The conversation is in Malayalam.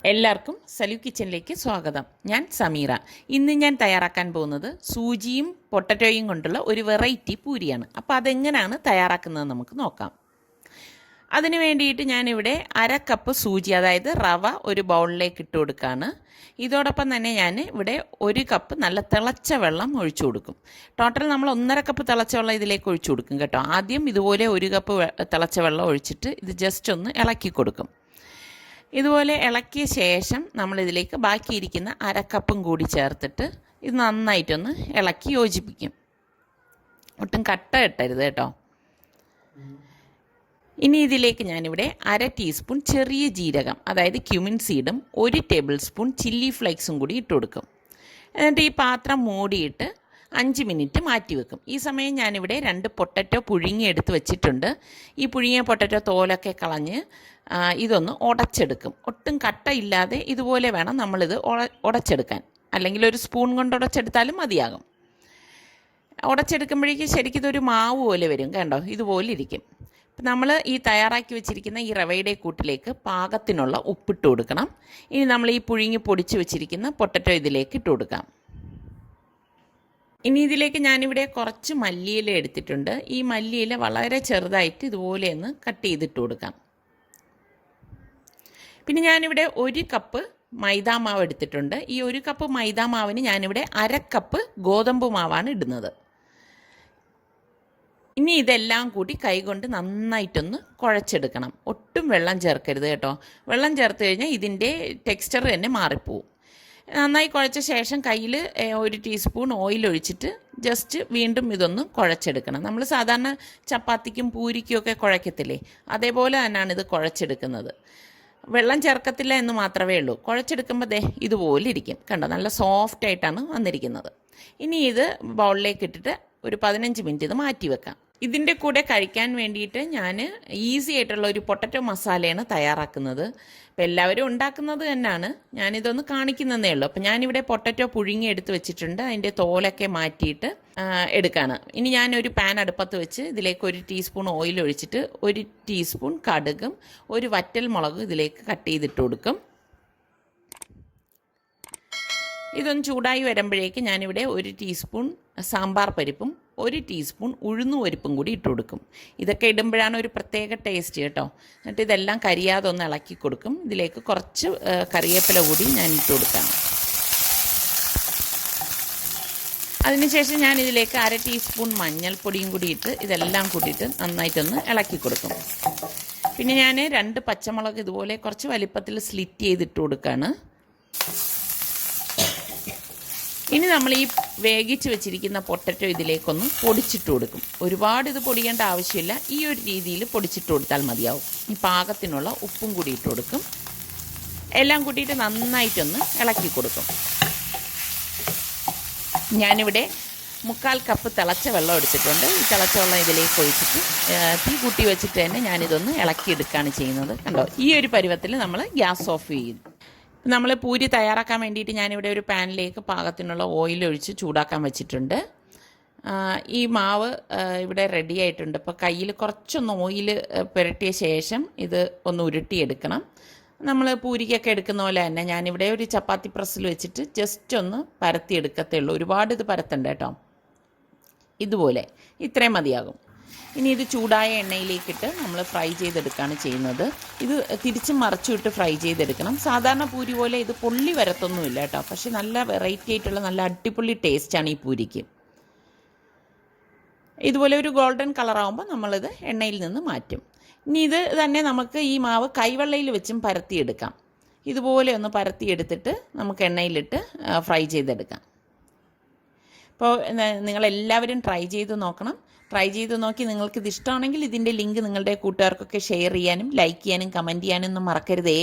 എല്ലാവർക്കും സലു കിച്ചണിലേക്ക് സ്വാഗതം. ഞാൻ സമീറ. ഇന്ന് ഞാൻ തയ്യാറാക്കാൻ പോകുന്നത് സൂചിയും പൊട്ടറ്റോയും കൊണ്ടുള്ള ഒരു വെറൈറ്റി പൂരിയാണ്. അപ്പോൾ അതെങ്ങനെയാണ് തയ്യാറാക്കുന്നത് നമുക്ക് നോക്കാം. അതിന് വേണ്ടിയിട്ട് ഞാനിവിടെ 1/2 കപ്പ് സൂചി, അതായത് റവ, ഒരു ബൗളിലേക്ക് ഇട്ട് കൊടുക്കുകയാണ്. ഇതോടൊപ്പം തന്നെ ഞാൻ ഇവിടെ 1 കപ്പ് നല്ല തിളച്ച വെള്ളം ഒഴിച്ചു കൊടുക്കും. ടോട്ടൽ നമ്മൾ 1.5 കപ്പ് തിളച്ച വെള്ളം ഇതിലേക്ക് ഒഴിച്ചു കൊടുക്കും കേട്ടോ. ആദ്യം ഇതുപോലെ 1 കപ്പ് തിളച്ച വെള്ളം ഒഴിച്ചിട്ട് ഇത് ജസ്റ്റ് ഒന്ന് ഇളക്കി കൊടുക്കും. ഇതുപോലെ ഇളക്കിയ ശേഷം നമ്മളിതിലേക്ക് ബാക്കിയിരിക്കുന്ന 1/2 കപ്പും കൂടി ചേർത്തിട്ട് ഇത് നന്നായിട്ടൊന്ന് ഇളക്കി യോജിപ്പിക്കും. ഒട്ടും കട്ട ഇട്ടരുത് കേട്ടോ. ഇനി ഇതിലേക്ക് ഞാനിവിടെ 1/2 ടീസ്പൂൺ ചെറിയ ജീരകം, അതായത് ക്യുമിൻ സീഡും 1 ടേബിൾ സ്പൂൺ ചില്ലി ഫ്ലേക്സും കൂടി ഇട്ട് കൊടുക്കും. എന്നിട്ട് ഈ പാത്രം മൂടിയിട്ട് 5 മിനിറ്റ് മാറ്റി വെക്കും. ഈ സമയം ഞാനിവിടെ 2 പൊട്ടറ്റോ പുഴുങ്ങി എടുത്ത് വെച്ചിട്ടുണ്ട്. ഈ പുഴുങ്ങിയ പൊട്ടറ്റോ തോലൊക്കെ കളഞ്ഞ് ഇതൊന്ന് ഉടച്ചെടുക്കും. ഒട്ടും കട്ടയില്ലാതെ ഇതുപോലെ വേണം നമ്മളിത് ഉടച്ചെടുക്കാൻ, അല്ലെങ്കിൽ ഒരു സ്പൂൺ കൊണ്ട് ഉടച്ചെടുത്താലും മതിയാകും. ഉടച്ചെടുക്കുമ്പോഴേക്കും ശരിക്കും ഇതൊരു മാവ് പോലെ വരും, കണ്ടോ, ഇതുപോലെ ഇരിക്കും. അപ്പം നമ്മൾ ഈ തയ്യാറാക്കി വെച്ചിരിക്കുന്ന ഈ റവയുടെ കൂട്ടിലേക്ക് പാകത്തിനുള്ള ഉപ്പിട്ട് കൊടുക്കണം. ഇനി നമ്മൾ ഈ പുഴുങ്ങി പൊടിച്ച് വെച്ചിരിക്കുന്ന പൊട്ടറ്റോ ഇതിലേക്ക് ഇട്ട് കൊടുക്കാം. ഇനി ഇതിലേക്ക് ഞാനിവിടെ കുറച്ച് മല്ലിയില എടുത്തിട്ടുണ്ട്. ഈ മല്ലിയില വളരെ ചെറുതായിട്ട് ഇതുപോലെ ഒന്ന് കട്ട് ചെയ്തിട്ട് കൊടുക്കാം. പിന്നെ ഞാനിവിടെ 1 കപ്പ് മൈദാമാവ് എടുത്തിട്ടുണ്ട്. ഈ 1 കപ്പ് മൈദാമാവിന് ഞാനിവിടെ 1/2 കപ്പ് ഗോതമ്പ് മാവാണ് ഇടുന്നത്. ഇനി ഇതെല്ലാം കൂടി കൈകൊണ്ട് നന്നായിട്ടൊന്ന് കുഴച്ചെടുക്കണം. ഒട്ടും വെള്ളം ചേർക്കരുത് കേട്ടോ. വെള്ളം ചേർത്ത് കഴിഞ്ഞാൽ ഇതിൻ്റെ ടെക്സ്ചർ തന്നെ മാറിപ്പോവും. നന്നായി കുഴച്ച ശേഷം കയ്യിൽ 1 ടീസ്പൂൺ ഓയിൽ ഒഴിച്ചിട്ട് ജസ്റ്റ് വീണ്ടും ഇതൊന്ന് കുഴച്ചെടുക്കണം. നമ്മൾ സാധാരണ ചപ്പാത്തിക്കും പൂരിക്കും ഒക്കെ കുഴക്കത്തില്ലേ, അതേപോലെ തന്നെയാണ് ഇത് കുഴച്ചെടുക്കുന്നത്. വെള്ളം ചേർക്കത്തില്ല എന്ന് മാത്രമേ ഉള്ളൂ. കുഴച്ചെടുക്കുമ്പോൾ ഇതുപോലെ ഇരിക്കും, കണ്ടോ, നല്ല സോഫ്റ്റ് ആയിട്ടാണ് വന്നിരിക്കുന്നത്. ഇനി ഇത് ബൗളിലേക്ക് ഇട്ടിട്ട് ഒരു 15 മിനിറ്റ് ഇത് മാറ്റി വെക്കാം. ഇതിൻ്റെ കൂടെ കഴിക്കാൻ വേണ്ടിയിട്ട് ഞാൻ ഈസി ആയിട്ടുള്ള ഒരു പൊട്ടറ്റോ മസാലയാണ് തയ്യാറാക്കുന്നത്. അപ്പോൾ എല്ലാവരും ഉണ്ടാക്കുന്നത് തന്നെയാണ്, ഞാനിതൊന്ന് കാണിക്കുന്നതേ ഉള്ളൂ. അപ്പോൾ ഞാനിവിടെ പൊട്ടറ്റോ പുഴുങ്ങി എടുത്ത് വെച്ചിട്ടുണ്ട്. അതിൻ്റെ തോലൊക്കെ മാറ്റിയിട്ട് എടുക്കാണ്. ഇനി ഞാനൊരു പാൻ അടുപ്പത്ത് വെച്ച് ഇതിലേക്ക് 1 ടീസ്പൂൺ ഓയിൽ ഒഴിച്ചിട്ട് 1 ടീസ്പൂൺ കടുകും 1 വറ്റൽ മുളകും ഇതിലേക്ക് കട്ട് ചെയ്തിട്ട് കൊടുക്കും. ഇതൊന്ന് ചൂടായി വരുമ്പോഴേക്ക് ഞാനിവിടെ 1 ടീസ്പൂൺ സാമ്പാർ പരിപ്പും 1 ടീസ്പൂൺ ഉഴുന്നു പരിപ്പും കൂടി ഇട്ട് കൊടുക്കും. ഇതൊക്കെ ഇടുമ്പോഴാണ് ഒരു പ്രത്യേക ടേസ്റ്റ് കേട്ടോ. എന്നിട്ട് ഇതെല്ലാം കരിയാതെ ഒന്ന് ഇളക്കി കൊടുക്കും. ഇതിലേക്ക് കുറച്ച് കറിവേപ്പില കൂടി ഞാൻ ഇട്ട് കൊടുക്കാം. അതിനുശേഷം ഞാൻ ഇതിലേക്ക് 1/2 ടീസ്പൂൺ മഞ്ഞൾപ്പൊടിയും കൂടി ഇട്ട് ഇതെല്ലാം കൂടിയിട്ട് നന്നായിട്ടൊന്ന് ഇളക്കി കൊടുക്കും. പിന്നെ ഞാൻ 2 പച്ചമുളക് ഇതുപോലെ കുറച്ച് വലിപ്പത്തിൽ സ്ലിറ്റ് ചെയ്തിട്ട് കൊടുക്കുകയാണ്. ഇനി നമ്മൾ ഈ വേവിച്ച് വെച്ചിരിക്കുന്ന പൊട്ടറ്റോ ഇതിലേക്കൊന്ന് പൊടിച്ചിട്ട് കൊടുക്കും. ഒരുപാട് ഇത് പൊടിയേണ്ട ആവശ്യമില്ല, ഈ ഒരു രീതിയിൽ പൊടിച്ചിട്ട് കൊടുത്താൽ മതിയാവും. ഈ പാകത്തിനുള്ള ഉപ്പും കൂടി ഇട്ട് കൊടുക്കും. എല്ലാം കൂട്ടിയിട്ട് നന്നായിട്ടൊന്ന് ഇളക്കി കൊടുക്കും. ഞാനിവിടെ 1/4 കപ്പ് തിളച്ച വെള്ളം എടുത്തിട്ടുണ്ട്. ഈ തിളച്ച വെള്ളം ഇതിലേക്ക് ഒഴിച്ചിട്ട് തീ കൂട്ടി വെച്ചിട്ട് തന്നെ ഞാനിതൊന്ന് ഇളക്കിയെടുക്കുകയാണ് ചെയ്യുന്നത്. കണ്ടോ, ഈ ഒരു പരുവത്തിൽ നമ്മൾ ഗ്യാസ് ഓഫ് ചെയ്യും. നമ്മൾ പൂരി തയ്യാറാക്കാൻ വേണ്ടിയിട്ട് ഞാനിവിടെ ഒരു പാനിലേക്ക് പാകത്തിനുള്ള ഓയിൽ ഒഴിച്ച് ചൂടാക്കാൻ വെച്ചിട്ടുണ്ട്. ഈ മാവ് ഇവിടെ റെഡി ആയിട്ടുണ്ട്. ഇപ്പോൾ കയ്യിൽ കുറച്ചൊന്ന് ഓയിൽ പുരട്ടിയ ശേഷം ഇത് ഒന്ന് ഉരുട്ടിയെടുക്കണം. നമ്മൾ പൂരിക്കൊക്കെ എടുക്കുന്ന പോലെ തന്നെ ഞാനിവിടെ ഒരു ചപ്പാത്തി പ്രസ്സിൽ വെച്ചിട്ട് ജസ്റ്റ് ഒന്ന് പരത്തിയെടുക്കത്തേ ഉള്ളൂ. ഒരുപാട് ഇത് പരത്തണ്ട കേട്ടോ. ഇതുപോലെ ഇത്രയും മതിയാകും. ഇനി ഇത് ചൂടായ എണ്ണയിലേക്കിട്ട് നമ്മൾ ഫ്രൈ ചെയ്തെടുക്കുകയാണ് ചെയ്യുന്നത്. ഇത് തിരിച്ചും മറിച്ചുവിട്ട് ഫ്രൈ ചെയ്തെടുക്കണം. സാധാരണ പൂരി പോലെ ഇത് പൊള്ളി വരത്തൊന്നുമില്ല കേട്ടോ. പക്ഷെ നല്ല വെറൈറ്റി ആയിട്ടുള്ള നല്ല അടിപൊളി ടേസ്റ്റാണ് ഈ പൂരിക്ക്. ഇതുപോലെ ഒരു ഗോൾഡൻ കളറാകുമ്പോൾ നമ്മളിത് എണ്ണയിൽ നിന്ന് മാറ്റും. ഇനി ഇത് തന്നെ നമുക്ക് ഈ മാവ് കൈവെള്ളയിൽ വെച്ചും പരത്തിയെടുക്കാം. ഇതുപോലെ ഒന്ന് പരത്തിയെടുത്തിട്ട് നമുക്ക് എണ്ണയിലിട്ട് ഫ്രൈ ചെയ്തെടുക്കാം. അപ്പോൾ നിങ്ങളെല്ലാവരും ട്രൈ ചെയ്ത് നോക്കണം. ട്രൈ ചെയ്ത് നോക്കി നിങ്ങൾക്കിത് ഇഷ്ടമാണെങ്കിൽ ഇതിൻ്റെ ലിങ്ക് നിങ്ങളുടെ കൂട്ടുകാർക്കൊക്കെ ഷെയർ ചെയ്യാനും ലൈക്ക് ചെയ്യാനും കമൻറ്റ് ചെയ്യാനും ഒന്നും മറക്കരുതേ.